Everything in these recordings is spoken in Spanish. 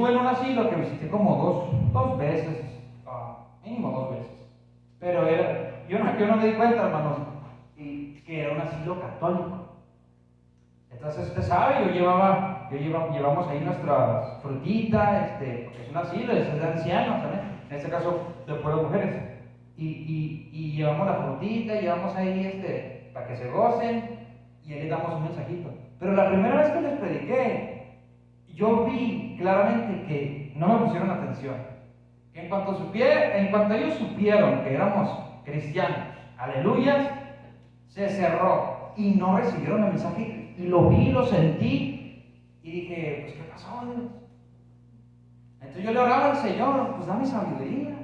estuve en un asilo que visité como dos veces, mínimo 2 veces. Pero yo no me di cuenta, hermanos, que era un asilo católico. Entonces usted sabe, llevamos ahí nuestras frutitas, porque es un asilo, es de ancianos, ¿sabes? En este caso de puras mujeres. Y llevamos la frutita, llevamos ahí para que se gocen, y ahí les damos un mensajito. Pero la primera vez que les prediqué, yo vi claramente que no me pusieron atención. Que en cuanto ellos supieron que éramos cristianos, aleluyas, se cerró y no recibieron el mensaje. Y lo vi, lo sentí y dije, pues ¿qué pasó, Dios? Entonces yo le oraba al Señor, pues dame sabiduría.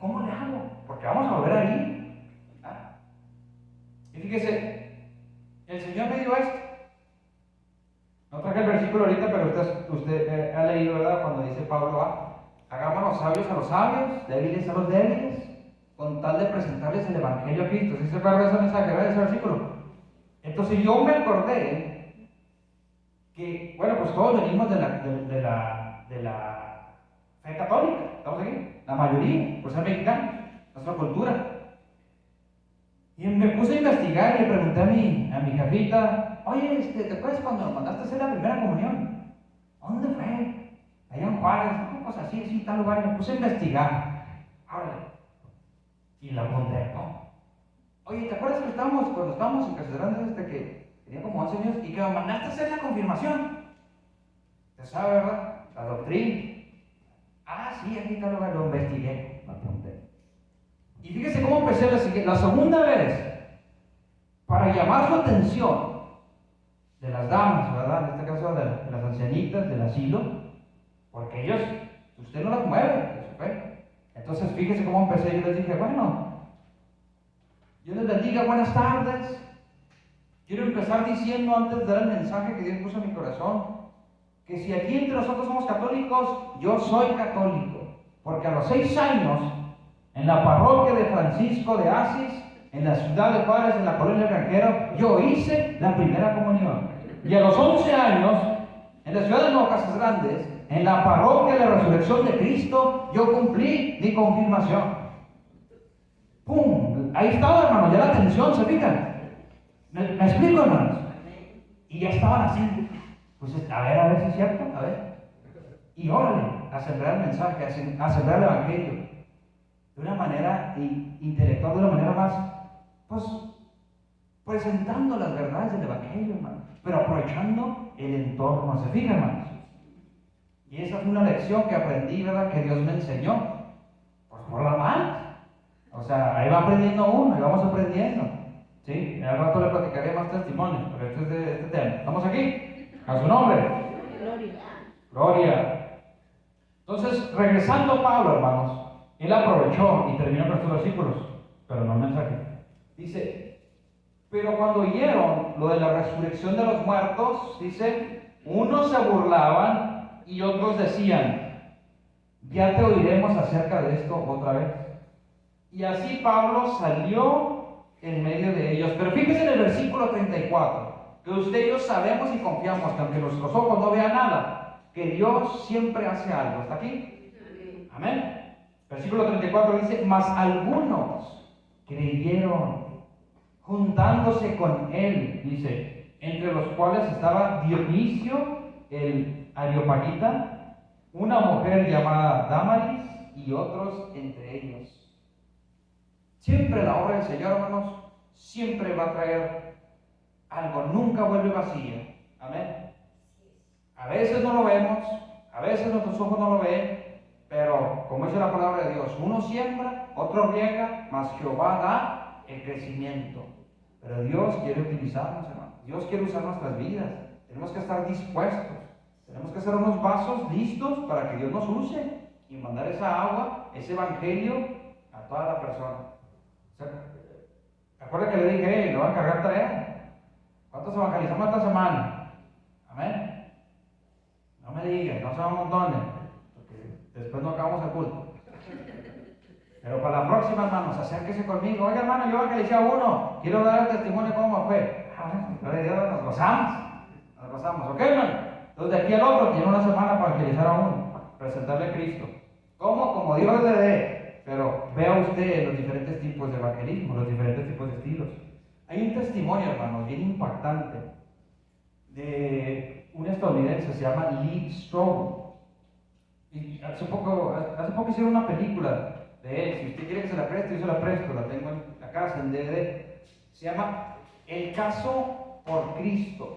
¿Cómo le hago? Porque vamos a volver ahí. Y fíjese, el Señor me dio esto. No traje el versículo ahorita, pero usted ha leído, ¿verdad? Cuando dice Pablo, hagámonos sabios a los sabios, débiles a los débiles, con tal de presentarles el Evangelio a Cristo. ¿Sí se acuerda de ese mensaje, de ese versículo? Entonces yo me acordé que, bueno, pues todos venimos de la fe católica, ¿estamos aquí? La mayoría, por ser mexicanos, nuestra cultura. Y me puse a investigar y le pregunté a mi jefita, oye, ¿te acuerdas cuando nos mandaste a hacer la primera comunión? ¿Dónde fue? Allá en Juárez, ¿no? Pues así, tal lugar. Me puse a investigar. Órale. Y la apunté, ¿no? Oye, ¿te acuerdas que cuando estábamos en Casedrando que tenía como 11 años y que me mandaste a hacer la confirmación? ¿Te sabe, verdad? La doctrina. Sí, aquí tal lugar, lo investigué, lo apunté. Y fíjese cómo empecé la segunda vez, para llamar su atención de las damas, ¿verdad? En este caso de las ancianitas del asilo, porque ellos, usted no las mueve de su fe. Entonces fíjese cómo empecé. Yo les dije, bueno, Dios les bendiga, buenas tardes. Quiero empezar diciendo, antes de dar el mensaje que Dios puso en mi corazón, que si aquí entre nosotros somos católicos, yo soy católico, porque a los 6 años, en la parroquia de Francisco de Asís, en la ciudad de Juárez, en la colonia Granjero, yo hice la primera comunión. Y a los 11 años, en la ciudad de Nuevo Casas Grandes, en la parroquia de la Resurrección de Cristo, yo cumplí mi confirmación. ¡Pum! Ahí estaba, hermano, ya la atención, ¿se fijan? ¿Me explico, hermanos? Y ya estaban así. Pues a ver si es cierto, a ver. Y órale, a sembrar el mensaje, a sembrar el Evangelio. De una manera intelectual, de una manera más, pues, presentando las verdades del Evangelio, hermano, pero aprovechando el entorno. ¿Se fijan, hermanos? Y esa fue una lección que aprendí, ¿verdad? Que Dios me enseñó. Pues por la mal. O sea, ahí va aprendiendo uno, ahí vamos aprendiendo. ¿Sí? Al rato le platicaré más testimonios, pero este es de este tema. ¿Estamos aquí? A su nombre. Gloria. Entonces, regresando Pablo, hermanos, él aprovechó y terminó nuestros versículos, pero no el mensaje. Dice, pero cuando oyeron lo de la resurrección de los muertos, dice, unos se burlaban y otros decían, ya te oiremos acerca de esto otra vez. Y así Pablo salió en medio de ellos. Pero fíjense en el versículo 34, que usted y yo sabemos y confiamos que aunque nuestros ojos no vean nada, que Dios siempre hace algo. ¿Está aquí? Amén. Versículo 34 dice, mas algunos creyeron, juntándose con él, dice, entre los cuales estaba Dionisio el Areopagita, una mujer llamada Dámaris y otros entre ellos. Siempre la obra del Señor, hermanos, siempre va a traer algo, nunca vuelve vacía. Amén. A veces no lo vemos, a veces nuestros ojos no lo ven, pero como dice la palabra de Dios, uno siembra, otro riega, mas Jehová da el crecimiento. Pero Dios quiere utilizarnos, hermanos. Dios quiere usar nuestras vidas. Tenemos que estar dispuestos. Tenemos que ser unos vasos listos para que Dios nos use y mandar esa agua, ese evangelio a toda la persona. Recuerda que le dije, le voy a encargar tarea. ¿Cuántos evangelizamos esta semana? Amén. No me digan, no son montones, porque después no acabamos el culto. Pero para la próxima, hermanos, acérquese conmigo. Oiga, hermano, yo evangelicé a uno. Quiero dar el testimonio de cómo fue. Gloria a Dios, nos gozamos. Nos gozamos, ¿ok, hermano? Entonces, de aquí al otro, tiene una semana para evangelizar a uno. presentarle a Cristo. ¿Cómo? Como Dios le dé. Pero vea usted los diferentes tipos de evangelismo, los diferentes tipos de estilos. Hay un testimonio, hermanos, bien impactante de un estadounidense, se llama Lee Strobel. Y hace poco hicieron una película de él. Si usted quiere que se la preste, yo se la presto, la tengo en la casa en DVD. Se llama El caso por Cristo.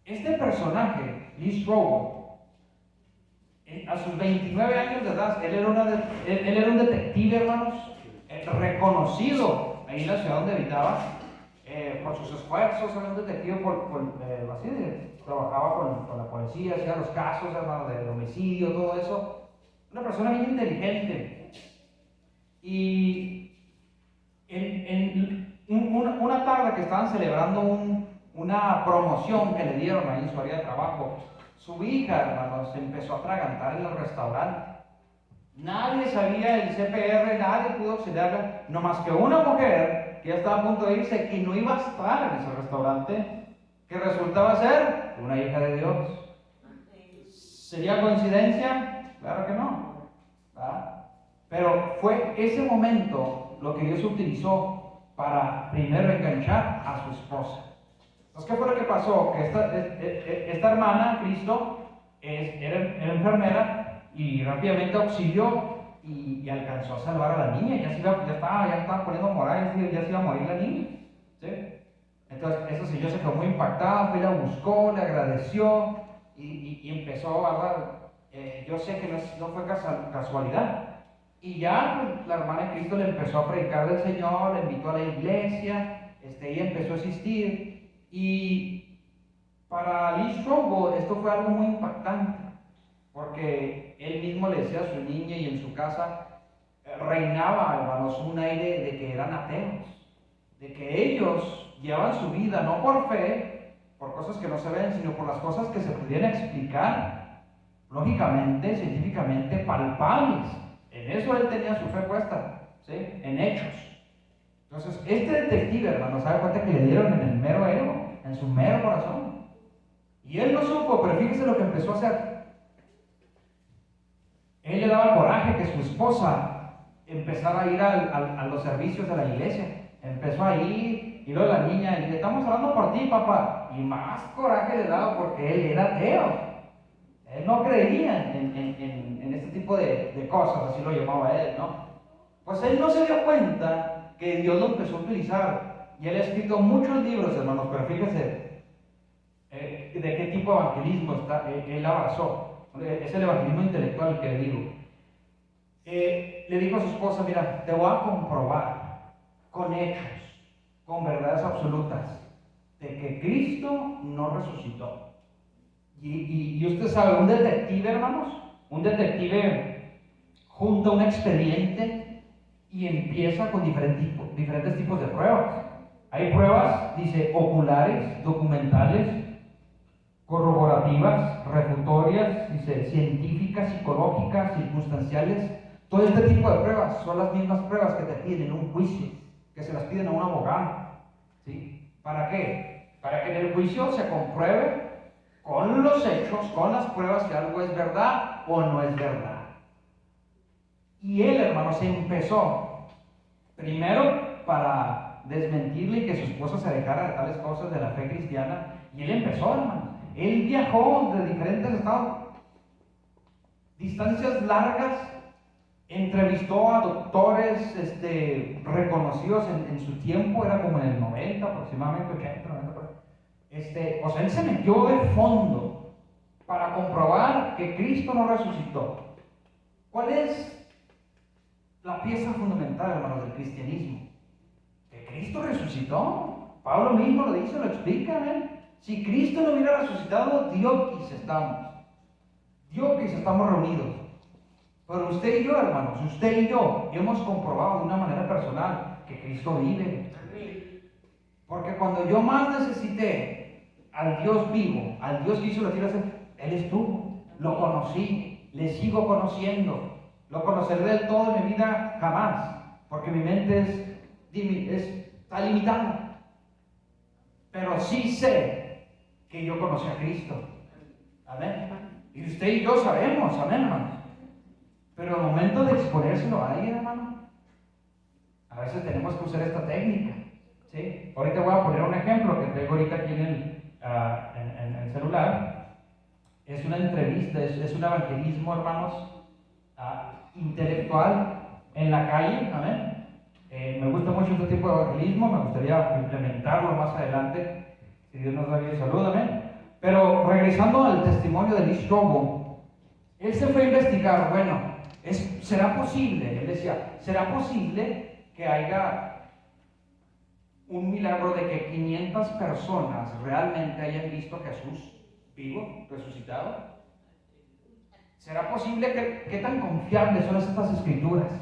Este personaje, Lee Strobel, a sus 29 años de edad, él era un detective, hermanos, reconocido ahí en la ciudad donde habitaba, por sus esfuerzos. Era un detective trabajaba con la policía, hacía los casos, hermanos, de homicidio, todo eso. Una persona bien inteligente. Y una tarde que estaban celebrando una promoción que le dieron ahí en su área de trabajo, su hija, hermanos, se empezó a atragantar en el restaurante. Nadie sabía el CPR, nadie pudo auxiliarla, no más que una mujer que ya estaba a punto de irse, que no iba a estar en ese restaurante, que resultaba ser una hija de Dios. ¿Sería coincidencia? Claro que no, ¿verdad? Pero fue ese momento lo que Dios utilizó para primero enganchar a su esposa. Entonces, ¿qué fue lo que pasó? Que esta hermana, Cristo, era enfermera y rápidamente auxilió y alcanzó a salvar a la niña. Ya estaba poniendo moral, ya se iba a morir la niña. ¿Sí? Entonces, ese señor se quedó muy impactado, fue, la buscó, le agradeció y empezó a hablar. Yo sé que no fue casualidad. Y ya pues, la hermana de Cristo le empezó a predicar del Señor, le invitó a la iglesia, ella empezó a asistir. Y para Lee Strobel esto fue algo muy impactante, porque él mismo le decía a su niña y en su casa reinaba, hermanos, un aire de que eran ateos, de que ellos llevan su vida no por fe, por cosas que no se ven, sino por las cosas que se pudieran explicar lógicamente, científicamente palpables. En eso él tenía su fe puesta, ¿sí? En hechos. Entonces, este detective, hermano, se da cuenta que le dieron en el mero ego, en su mero corazón. Y él no supo, pero fíjese lo que empezó a hacer. Él le daba coraje que su esposa empezara a ir a los servicios de la iglesia. Empezó a ir, y luego la niña le dice, estamos hablando por ti, papá. Y más coraje le daba porque él era ateo. Él no creía en este tipo de cosas, así lo llamaba él, ¿no? Pues él no se dio cuenta que Dios lo empezó a utilizar. Y él ha escrito muchos libros, hermanos, pero fíjense de qué tipo de evangelismo él abrazó. Es el evangelismo intelectual que le digo. Le dijo a su esposa, mira, te voy a comprobar con hechos, con verdades absolutas, de que Cristo no resucitó. Y usted sabe, un detective, hermanos, un detective junta un expediente y empieza con diferentes tipos de pruebas. Hay pruebas, dice, oculares, documentales, corroborativas, refutorias, dice, científicas, psicológicas, circunstanciales. Todo este tipo de pruebas son las mismas pruebas que te piden en un juicio, que se las piden a un abogado. ¿Sí? ¿Para qué? Para que en el juicio se compruebe con los hechos, con las pruebas, que algo es verdad o no es verdad. Y él, hermano, se empezó primero para desmentirle que su esposa se dejara de tales cosas de la fe cristiana. Y él empezó, hermano. Él viajó de diferentes estados, distancias largas, entrevistó a doctores reconocidos en su tiempo, era como en el 90 aproximadamente, 80, 90. O sea, él se metió de fondo para comprobar que Cristo no resucitó. ¿Cuál es la pieza fundamental, hermanos, del cristianismo? Que Cristo resucitó. Pablo mismo lo dice, lo explica, ¿eh? Si Cristo no hubiera resucitado, Dios estamos. Dios estamos reunidos. Pero usted y yo, hermanos, usted y yo hemos comprobado de una manera personal que Cristo vive. Porque cuando yo más necesité al Dios vivo, al Dios que hizo la tierra, Él estuvo. Lo conocí, le sigo conociendo. Lo conoceré del todo en mi vida jamás, porque mi mente está limitada. Pero sí sé que yo conocí a Cristo. Amén. Y usted y yo sabemos, amén, hermanos. Pero al momento de exponérselo a alguien, hermano, a veces tenemos que usar esta técnica. ¿Sí? Ahorita voy a poner un ejemplo que tengo ahorita aquí en el celular. Es una entrevista, es un evangelismo, hermanos, intelectual en la calle. Amén. Me gusta mucho este tipo de evangelismo, me gustaría implementarlo más adelante, si Dios nos da vida y salud, amén. Pero regresando al testimonio de Lee Strobel, él se fue a investigar, bueno, ¿será posible? Él decía, ¿será posible que haya un milagro de que 500 personas realmente hayan visto a Jesús vivo, resucitado? ¿Será posible qué tan confiables son estas escrituras?